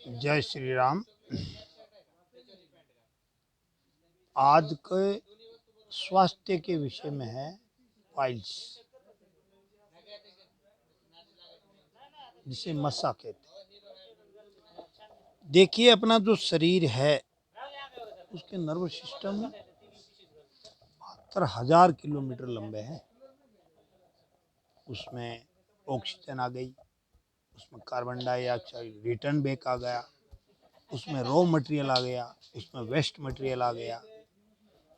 जय श्री राम। आज के स्वास्थ्य के विषय में है पाइल्स, जिसे मस्सा कहते हैं। देखिए, अपना जो शरीर है उसके नर्व सिस्टम 72,000 किलोमीटर लंबे हैं। उसमें ऑक्सीजन आ गई, उसमें कार्बन डाइऑक्साइड रिटर्न बैक आ गया, उसमें रॉ मटेरियल आ गया, उसमें वेस्ट मटेरियल आ गया।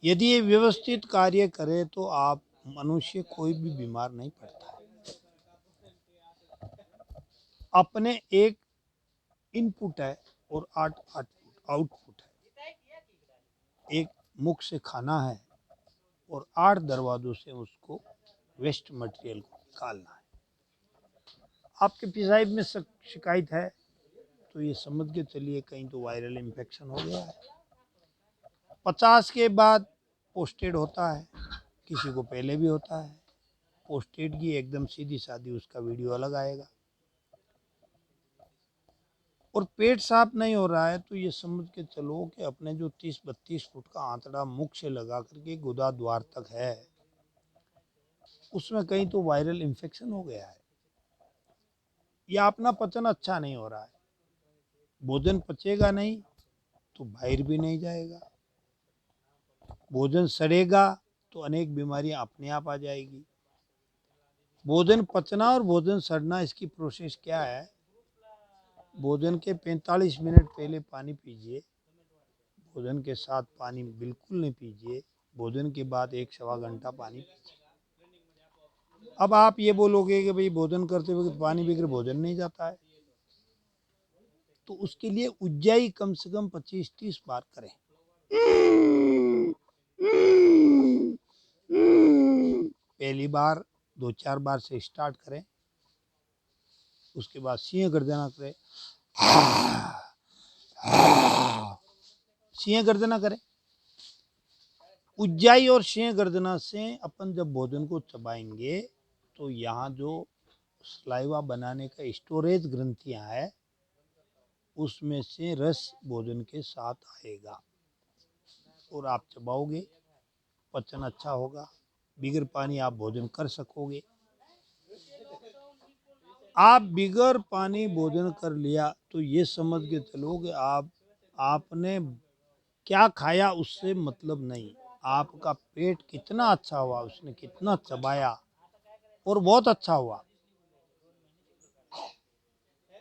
यदि ये व्यवस्थित कार्य करे तो आप मनुष्य कोई भी बीमार नहीं पड़ता है। अपने एक इनपुट है और 8 आउटपुट है। एक मुख से खाना है और 8 दरवाजों से उसको वेस्ट मटेरियल को निकालना है। आपके पेशाब में शिकायत है तो ये समझ के चलिए कहीं तो वायरल इन्फेक्शन हो गया है। 50 के बाद पोस्टेड होता है, किसी को पहले भी होता है। पोस्टेड की एकदम सीधी सादी उसका वीडियो अलग आएगा। और पेट साफ नहीं हो रहा है तो ये समझ के चलो कि अपने जो 30-32 फुट का आंतड़ा मुख से लगा करके गुदा द्वार तक है, उसमें कहीं तो वायरल इन्फेक्शन हो गया है या अपना पचन अच्छा नहीं हो रहा है। भोजन पचेगा नहीं तो बाहर भी नहीं जाएगा। भोजन सड़ेगा तो अनेक बीमारियां अपने आप आ जाएगी। भोजन पचना और भोजन सड़ना, इसकी प्रोसेस क्या है? भोजन के 45 मिनट पहले पानी पीजिए, भोजन के साथ पानी बिल्कुल नहीं पीजिए, भोजन के बाद 1-1.25 घंटा पानी पीजिए। अब आप ये बोलोगे कि भाई भोजन करते वक्त पानी पीकर भोजन नहीं जाता है, तो उसके लिए उज्जाई कम से कम 25-30 बार करें। पहली बार 2-4 बार से स्टार्ट करें, उसके बाद सिंह गर्जना करें, सिंह गर्जना करें। उज्जाई और सिंह गर्जना से अपन जब भोजन को चबाएंगे तो यहाँ जो सलाइवा बनाने का स्टोरेज ग्रंथियां है उसमें से रस भोजन के साथ आएगा और आप चबाओगे, पचन अच्छा होगा, बिगर पानी आप भोजन कर सकोगे। आप बिगर पानी भोजन कर लिया तो ये समझ के चलो कि आपने क्या खाया उससे मतलब नहीं, आपका पेट कितना अच्छा हुआ, उसने कितना चबाया और बहुत अच्छा हुआ।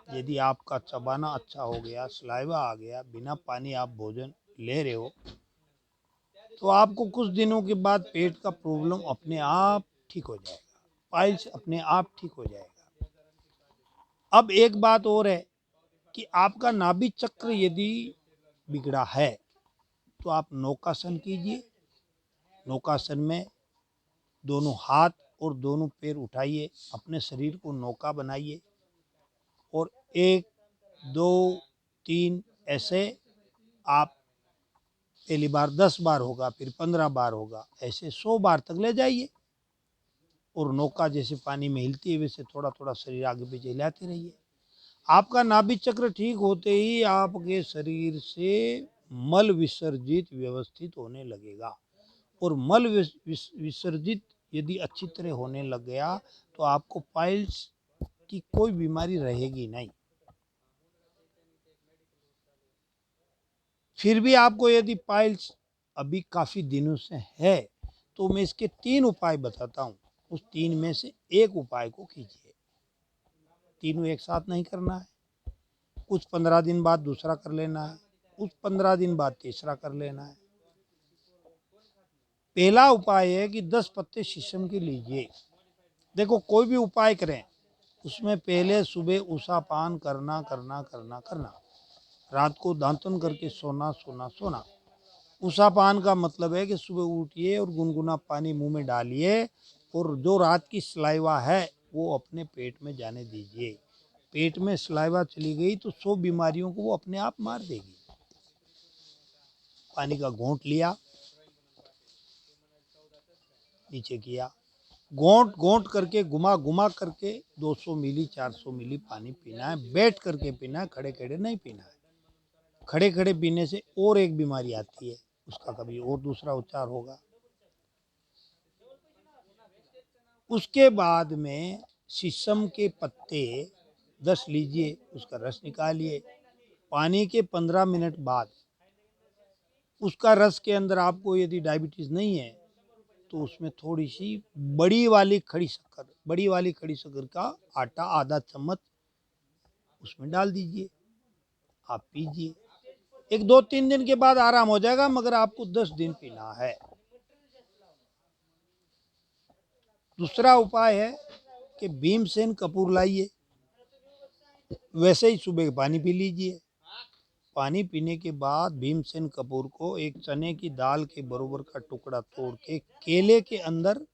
यदि आपका चबाना अच्छा हो गया, सलाइवा आ गया, बिना पानी आप भोजन ले रहे हो, तो आपको कुछ दिनों के बाद पेट का प्रॉब्लम अपने आप ठीक हो जाएगा, पाइल्स अपने आप ठीक हो जाएगा। अब एक बात और है कि आपका नाभि चक्र यदि बिगड़ा है तो आप नौकासन कीजिए। नौकासन में दोनों हाथ और दोनों पैर उठाइए, अपने शरीर को नौका बनाइए और 1, 2, 3 ऐसे आप पहली बार 10 बार होगा, फिर 15 बार होगा, ऐसे 100 बार तक ले जाइए। और नौका जैसे पानी में हिलती है वैसे थोड़ा थोड़ा शरीर आगे पीछे हिलाते रहिए। आपका नाभि चक्र ठीक होते ही आपके शरीर से मल विसर्जित व्यवस्थित होने लगेगा। और मल विसर्जित यदि अच्छी तरह होने लग गया तो आपको पाइल्स की कोई बीमारी रहेगी नहीं। फिर भी आपको यदि पाइल्स अभी काफ़ी दिनों से है तो मैं इसके 3 उपाय बताता हूँ। उस 3 में से एक उपाय को कीजिए। तीनों एक साथ नहीं करना है, कुछ 15 दिन बाद दूसरा कर लेना है, कुछ 15 दिन बाद तीसरा कर लेना है। पहला उपाय है कि 10 पत्ते शीशम के लीजिए। देखो, कोई भी उपाय करें उसमें पहले सुबह उषा पान करना करना करना करना, रात को दांतन करके सोना सोना सोना। उषा पान का मतलब है कि सुबह उठिए और गुनगुना पानी मुंह में डालिए और जो रात की सलाइवा है वो अपने पेट में जाने दीजिए। पेट में सलाइवा चली गई तो 100 बीमारियों को वो अपने आप मार देगी। पानी का घोंट लिया, नीचे किया, घोंट घोंट करके घुमा घुमा करके 200 मिली 400 मिली पानी पीना है। बैठ करके पीना है, खड़े खड़े नहीं पीना है। खड़े खड़े पीने से और एक बीमारी आती है, उसका कभी और दूसरा उपचार होगा। उसके बाद में शीशम के पत्ते 10 लीजिए, उसका रस निकालिए। पानी के 15 मिनट बाद उसका रस के अंदर आपको यदि डायबिटीज नहीं है तो उसमें थोड़ी सी बड़ी वाली खड़ी शक्कर का आटा आधा चम्मच उसमें डाल दीजिए, आप पीजिए। एक 2-3 दिन के बाद आराम हो जाएगा, मगर आपको 10 दिन पीना है। दूसरा उपाय है कि भीमसेन कपूर लाइए, वैसे ही सुबह पानी पी लीजिए। पानी पीने के बाद भीमसेन कपूर को एक चने की दाल के बराबर का टुकड़ा तोड़ के केले के अंदर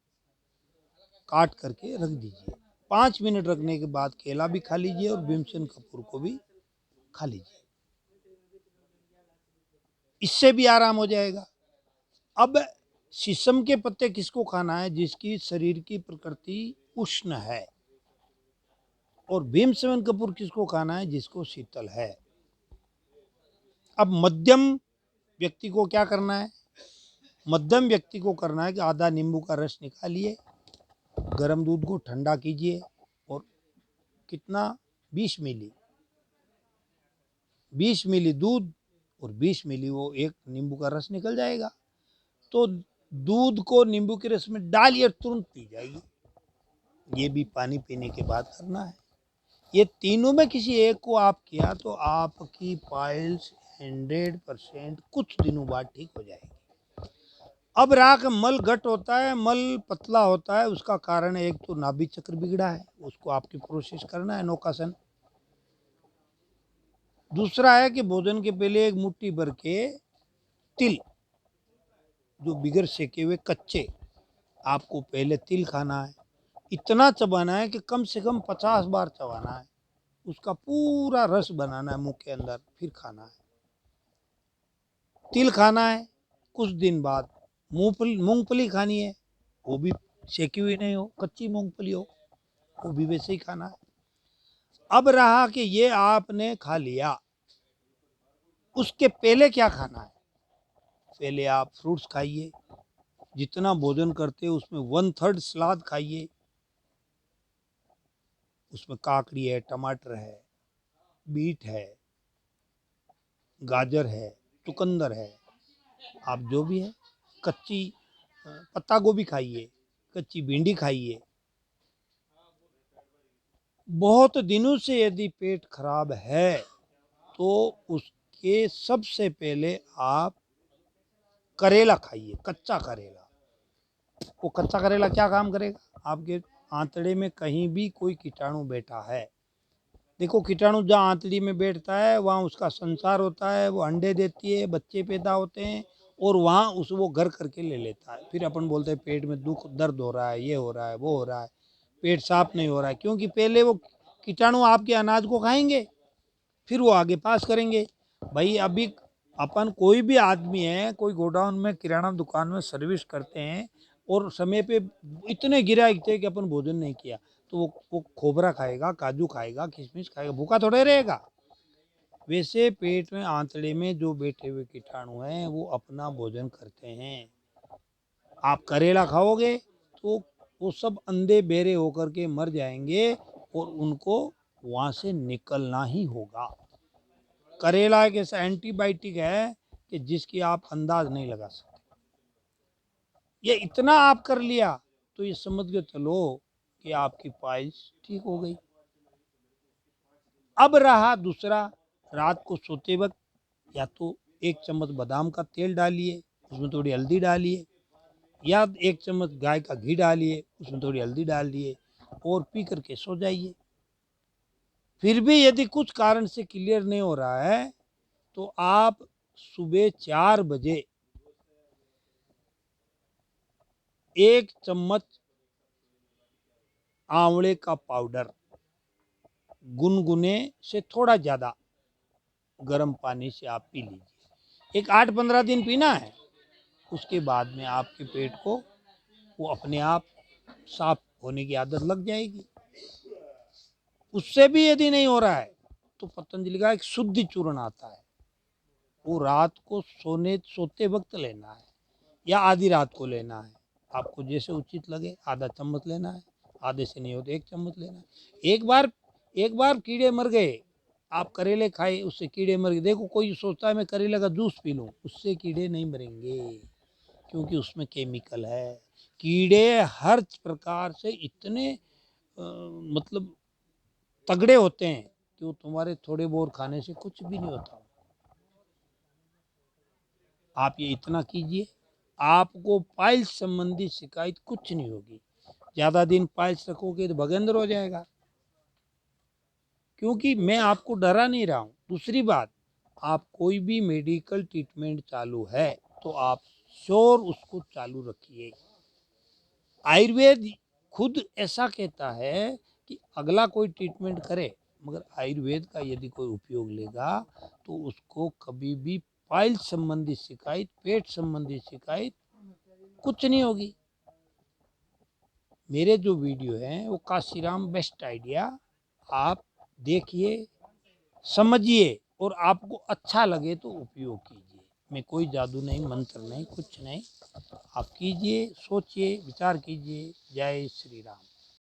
काट करके रख दीजिए। 5 मिनट रखने के बाद केला भी खा लीजिए और भीमसेन कपूर को भी खा लीजिए, इससे भी आराम हो जाएगा। अब शीशम के पत्ते किसको खाना है? जिसकी शरीर की प्रकृति उष्ण है। और भीमसेन कपूर किसको खाना है? जिसको शीतल है। अब मध्यम व्यक्ति को क्या करना है? मध्यम व्यक्ति को करना है कि आधा नींबू का रस निकालिए, गर्म दूध को ठंडा कीजिए और कितना 20 मिली दूध और 20 मिली वो एक नींबू का रस निकल जाएगा। तो दूध को नींबू के रस में डालिए, तुरंत पी जाइए। ये भी पानी पीने के बाद करना है। ये तीनों में किसी एक को आप किया तो आपकी पाइल्स 100% कुछ दिनों बाद ठीक हो जाएगी। अब राख मल घट होता है, मल पतला होता है, उसका कारण एक तो नाभि चक्र बिगड़ा है, उसको आपकी प्रोसेस करना है नौकासन। दूसरा है कि भोजन के पहले एक मुट्ठी भर के तिल, जो बिगर सेके हुए कच्चे, आपको पहले तिल खाना है। इतना चबाना है कि कम से कम 50 बार चबाना है, उसका पूरा रस बनाना है मुंह के अंदर, फिर खाना है। तिल खाना है। कुछ दिन बाद मूंगफली खानी है, वो भी सेकी हुई नहीं हो, कच्ची मूंगफली हो, वो भी वैसे ही खाना है। अब रहा कि ये आपने खा लिया, उसके पहले क्या खाना है? पहले आप फ्रूट्स खाइए, जितना भोजन करते हो उसमें 1/3 सलाद खाइए। उसमें काकड़ी है, टमाटर है, बीट है, गाजर है, चुकंदर है, आप जो भी है। कच्ची पत्ता गोभी खाइए, कच्ची भिंडी खाइए। बहुत दिनों से यदि पेट खराब है तो उसके सबसे पहले आप करेला खाइए, कच्चा करेला। वो कच्चा करेला क्या काम करेगा? आपके आंतड़े में कहीं भी कोई कीटाणु बैठा है, देखो कीटाणु जहाँ आंतड़ी में बैठता है वहाँ उसका संसार होता है, वो अंडे देती है, बच्चे पैदा होते हैं और वहाँ वो घर करके ले लेता है। फिर अपन बोलते हैं पेट में दुख दर्द हो रहा है, ये हो रहा है, वो हो रहा है, पेट साफ नहीं हो रहा है, क्योंकि पहले वो कीटाणु आपके अनाज को खाएंगे, फिर वो आगे पास करेंगे। भाई अभी अपन कोई भी आदमी है, कोई गोडाउन में किराना दुकान में सर्विस करते हैं और समय पे इतने गिराए थे कि अपन भोजन नहीं किया, तो वो खोबरा खाएगा, काजू खाएगा, किशमिश खाएगा, भूखा थोड़े रहेगा। वैसे पेट में आंतड़े में जो बैठे हुए कीटाणु हैं वो अपना भोजन करते हैं। आप करेला खाओगे तो वो सब अंधे बेरे होकर के मर जाएंगे और उनको वहां से निकलना ही होगा। करेला एक ऐसा एंटीबायोटिक है कि जिसकी आप अंदाज नहीं लगा सकते। ये इतना आप कर लिया तो ये समझ के चलो कि आपकी पाइल्स ठीक हो गई। अब रहा दूसरा, रात को सोते वक्त या तो 1 चम्मच बादाम का तेल डालिए, उसमें थोड़ी हल्दी डालिए, या 1 चम्मच गाय का घी डालिए, उसमें थोड़ी हल्दी डाल दिए और पी करके सो जाइए। फिर भी यदि कुछ कारण से क्लियर नहीं हो रहा है तो आप सुबह 4 बजे 1 चम्मच आंवले का पाउडर गुनगुने से थोड़ा ज़्यादा गर्म पानी से आप पी लीजिए। एक 8-15 दिन पीना है, उसके बाद में आपके पेट को वो अपने आप साफ होने की आदत लग जाएगी। उससे भी यदि नहीं हो रहा है तो पतंजलि का एक शुद्धि चूर्ण आता है, वो रात को सोते वक्त लेना है या आधी रात को लेना है। आपको जैसे उचित लगे आधा चम्मच लेना है, आधे से नहीं हो तो 1 चम्मच लेना है। एक बार कीड़े मर गए, आप करेले खाए उससे कीड़े मर गए। देखो कोई सोचता है मैं करेले का जूस पी लूँ, उससे कीड़े नहीं मरेंगे, क्योंकि उसमें केमिकल है। कीड़े हर प्रकार से इतने मतलब तगड़े होते हैं कि वो तुम्हारे थोड़े बहुत खाने से कुछ भी नहीं होता। आप ये इतना कीजिए, आपको पाइल्स संबंधी शिकायत कुछ नहीं होगी। ज़्यादा दिन पाइल्स रखोगे तो भगंदर हो जाएगा, क्योंकि मैं आपको डरा नहीं रहा हूँ। दूसरी बात, आप कोई भी मेडिकल ट्रीटमेंट चालू है तो आप श्योर उसको चालू रखिए। आयुर्वेद खुद ऐसा कहता है कि अगला कोई ट्रीटमेंट करे, मगर आयुर्वेद का यदि कोई उपयोग लेगा तो उसको कभी भी पाइल्स संबंधी शिकायत, पेट संबंधी शिकायत कुछ नहीं होगी। मेरे जो वीडियो हैं वो काशीराम बेस्ट आइडिया, आप देखिए, समझिए और आपको अच्छा लगे तो उपयोग कीजिए। मैं कोई जादू नहीं, मंत्र नहीं, कुछ नहीं। आप कीजिए, सोचिए, विचार कीजिए। जय श्री राम।